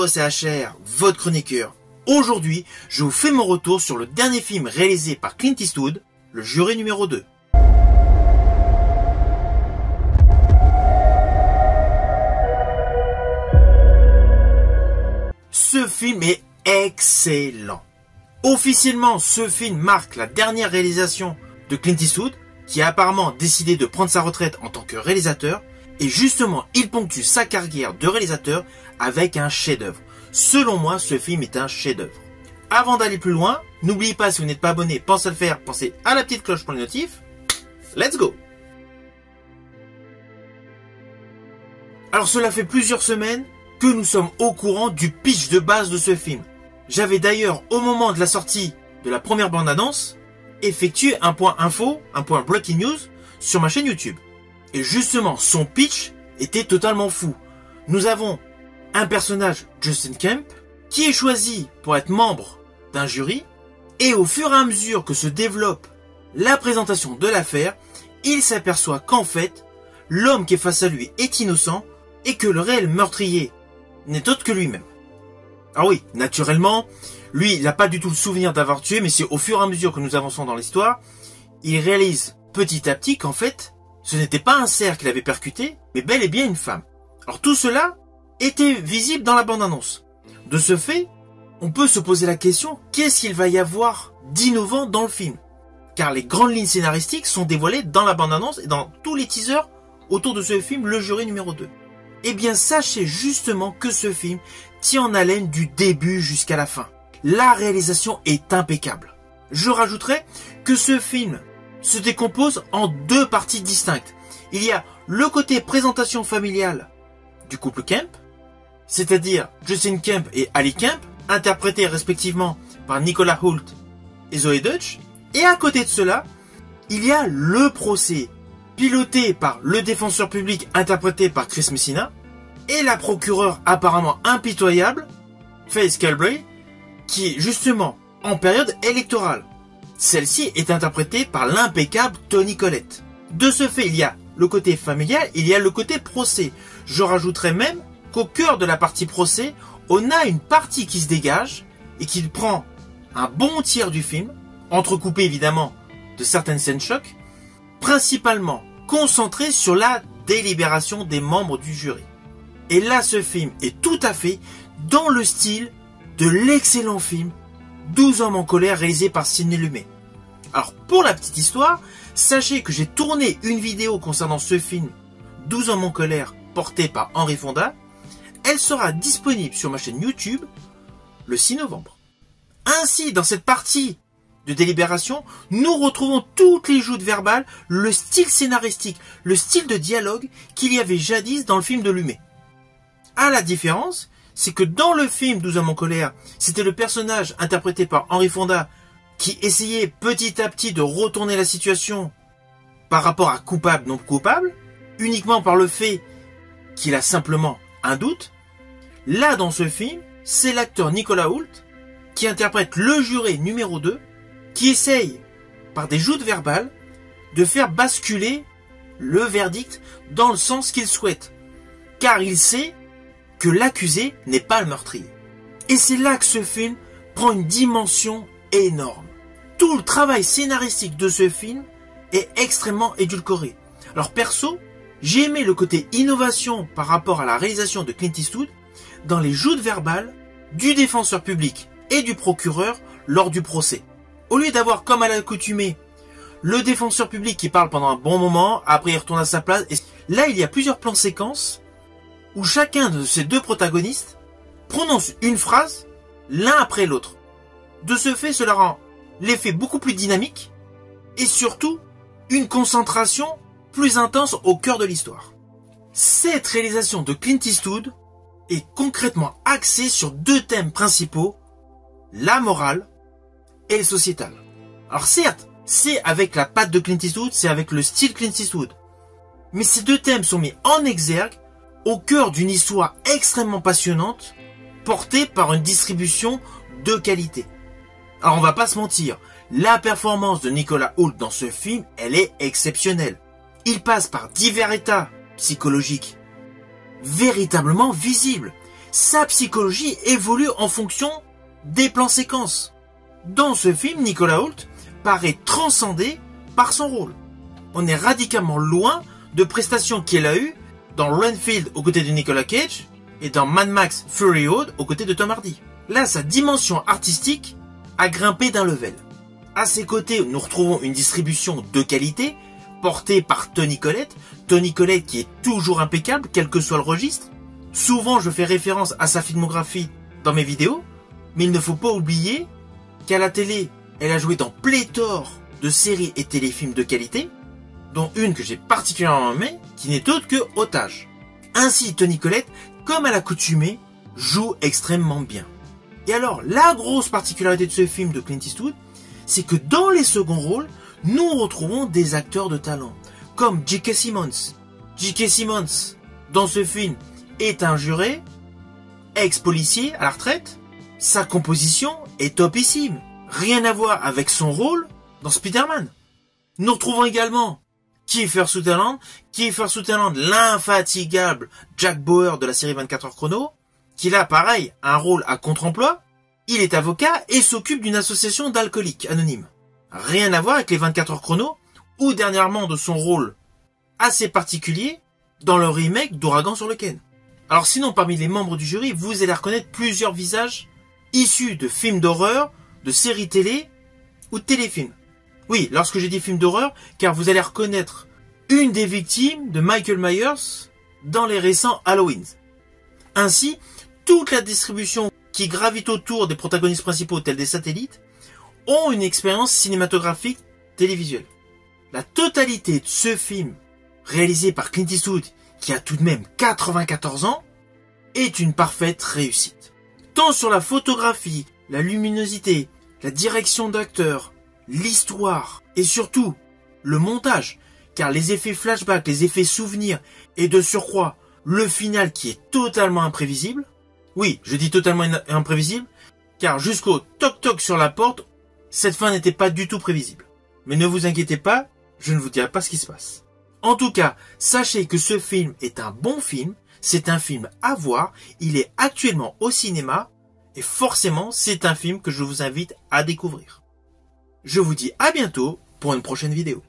Yo, c'est HR, votre chroniqueur. Aujourd'hui, je vous fais mon retour sur le dernier film réalisé par Clint Eastwood, Le Juré numéro 2. Ce film est excellent. Officiellement, ce film marque la dernière réalisation de Clint Eastwood, qui a apparemment décidé de prendre sa retraite en tant que réalisateur, et justement, il ponctue sa carrière de réalisateur avec un chef-d'œuvre. Selon moi, ce film est un chef-d'œuvre. Avant d'aller plus loin, n'oubliez pas, si vous n'êtes pas abonné, pensez à le faire, pensez à la petite cloche pour les notifs. Let's go! Alors cela fait plusieurs semaines que nous sommes au courant du pitch de base de ce film. J'avais d'ailleurs, au moment de la sortie de la première bande-annonce, effectué un point info, un point breaking news sur ma chaîne YouTube. Et justement, son pitch était totalement fou. Nous avons un personnage, Justin Kemp, qui est choisi pour être membre d'un jury, et au fur et à mesure que se développe la présentation de l'affaire, il s'aperçoit qu'en fait, l'homme qui est face à lui est innocent, et que le réel meurtrier n'est autre que lui-même. Ah oui, naturellement, lui, il n'a pas du tout le souvenir d'avoir tué, mais c'est au fur et à mesure que nous avançons dans l'histoire, il réalise petit à petit qu'en fait, ce n'était pas un cerf qu'il avait percuté, mais bel et bien une femme. Alors tout cela était visible dans la bande-annonce. De ce fait, on peut se poser la question, qu'est-ce qu'il va y avoir d'innovant dans le film? Car les grandes lignes scénaristiques sont dévoilées dans la bande-annonce et dans tous les teasers autour de ce film, Le Juré numéro 2. Eh bien, sachez justement que ce film tient en haleine du début jusqu'à la fin. La réalisation est impeccable. Je rajouterai que ce film se décompose en deux parties distinctes. Il y a le côté présentation familiale du couple Kemp, c'est-à-dire Justin Kemp et Ali Kemp, interprétés respectivement par Nicolas Hoult et Zoey Deutch. Et à côté de cela, il y a le procès, piloté par le défenseur public interprété par Chris Messina, et la procureure apparemment impitoyable, Faith Calbray, qui est justement en période électorale. Celle-ci est interprétée par l'impeccable Toni Collette. De ce fait, il y a le côté familial, il y a le côté procès. Je rajouterai même qu'au cœur de la partie procès, on a une partie qui se dégage et qui prend un bon tiers du film, entrecoupé évidemment de certaines scènes choc, principalement concentrée sur la délibération des membres du jury. Et là, ce film est tout à fait dans le style de l'excellent film 12 hommes en colère réalisé par Sidney Lumet. Alors pour la petite histoire, sachez que j'ai tourné une vidéo concernant ce film 12 hommes en colère porté par Henry Fonda. Elle sera disponible sur ma chaîne YouTube le 6 novembre. Ainsi, dans cette partie de délibération, nous retrouvons toutes les joutes verbales, le style scénaristique, le style de dialogue qu'il y avait jadis dans le film de Lumet. À la différence, c'est que dans le film 12 hommes en colère, c'était le personnage interprété par Henry Fonda qui essayait petit à petit de retourner la situation par rapport à coupable non coupable, uniquement par le fait qu'il a simplement un doute. Là, dans ce film, c'est l'acteur Nicolas Hoult qui interprète le juré numéro 2 qui essaye, par des joutes verbales, de faire basculer le verdict dans le sens qu'il souhaite. Car il sait que l'accusé n'est pas le meurtrier. Et c'est là que ce film prend une dimension énorme. Tout le travail scénaristique de ce film est extrêmement édulcoré. Alors perso, j'ai aimé le côté innovation par rapport à la réalisation de Clint Eastwood dans les joutes verbales du défenseur public et du procureur lors du procès. Au lieu d'avoir, comme à l'accoutumée, le défenseur public qui parle pendant un bon moment, après il retourne à sa place, et là il y a plusieurs plans séquences où chacun de ces deux protagonistes prononce une phrase l'un après l'autre. De ce fait, cela rend l'effet beaucoup plus dynamique et surtout une concentration plus intense au cœur de l'histoire. Cette réalisation de Clint Eastwood est concrètement axée sur deux thèmes principaux, la morale et le sociétal. Alors certes, c'est avec la patte de Clint Eastwood, c'est avec le style Clint Eastwood, mais ces deux thèmes sont mis en exergue au cœur d'une histoire extrêmement passionnante, portée par une distribution de qualité. Alors on va pas se mentir, la performance de Nicolas Hoult dans ce film, elle est exceptionnelle. Il passe par divers états psychologiques véritablement visibles. sa psychologie évolue en fonction des plans séquences. Dans ce film, Nicolas Hoult paraît transcendé par son rôle. On est radicalement loin de prestations qu'il a eues dans Renfield aux côtés de Nicolas Cage et dans Mad Max Fury Road aux côtés de Tom Hardy. Là, sa dimension artistique a grimpé d'un level. À ses côtés, nous retrouvons une distribution de qualité portée par Toni Collette. Toni Collette qui est toujours impeccable, quel que soit le registre. Souvent, je fais référence à sa filmographie dans mes vidéos, mais il ne faut pas oublier qu'à la télé, elle a joué dans pléthore de séries et téléfilms de qualité, dont une que j'ai particulièrement aimée, qui n'est autre que Otage. Ainsi, Toni Collette, comme à l'accoutumée, joue extrêmement bien. Et alors, la grosse particularité de ce film de Clint Eastwood, c'est que dans les seconds rôles, nous retrouvons des acteurs de talent, comme J.K. Simmons. J.K. Simmons, dans ce film, est un juré, ex-policier à la retraite. Sa composition est topissime. Rien à voir avec son rôle dans Spider-Man. Nous retrouvons également Kiefer Sutherland, l'infatigable Jack Bauer de la série 24 heures chrono, qui a pareil un rôle à contre-emploi. Il est avocat et s'occupe d'une association d'alcooliques anonymes. Rien à voir avec les 24 heures chrono, ou dernièrement de son rôle assez particulier dans le remake d'Ouragan sur le Ken. Alors sinon, parmi les membres du jury, vous allez reconnaître plusieurs visages issus de films d'horreur, de séries télé ou de téléfilms. Oui, lorsque j'ai dit films d'horreur, car vous allez reconnaître une des victimes de Michael Myers dans les récents Halloween. Ainsi, toute la distribution qui gravite autour des protagonistes principaux tels des satellites ont une expérience cinématographique télévisuelle. La totalité de ce film, réalisé par Clint Eastwood, qui a tout de même 94 ans, est une parfaite réussite. Tant sur la photographie, la luminosité, la direction d'acteur, l'histoire et surtout le montage, car les effets flashback, les effets souvenirs et de surcroît le final qui est totalement imprévisible. Oui, je dis totalement imprévisible, car jusqu'au toc-toc sur la porte, cette fin n'était pas du tout prévisible. Mais ne vous inquiétez pas, je ne vous dirai pas ce qui se passe. En tout cas, sachez que ce film est un bon film, c'est un film à voir, il est actuellement au cinéma, et forcément, c'est un film que je vous invite à découvrir. Je vous dis à bientôt pour une prochaine vidéo.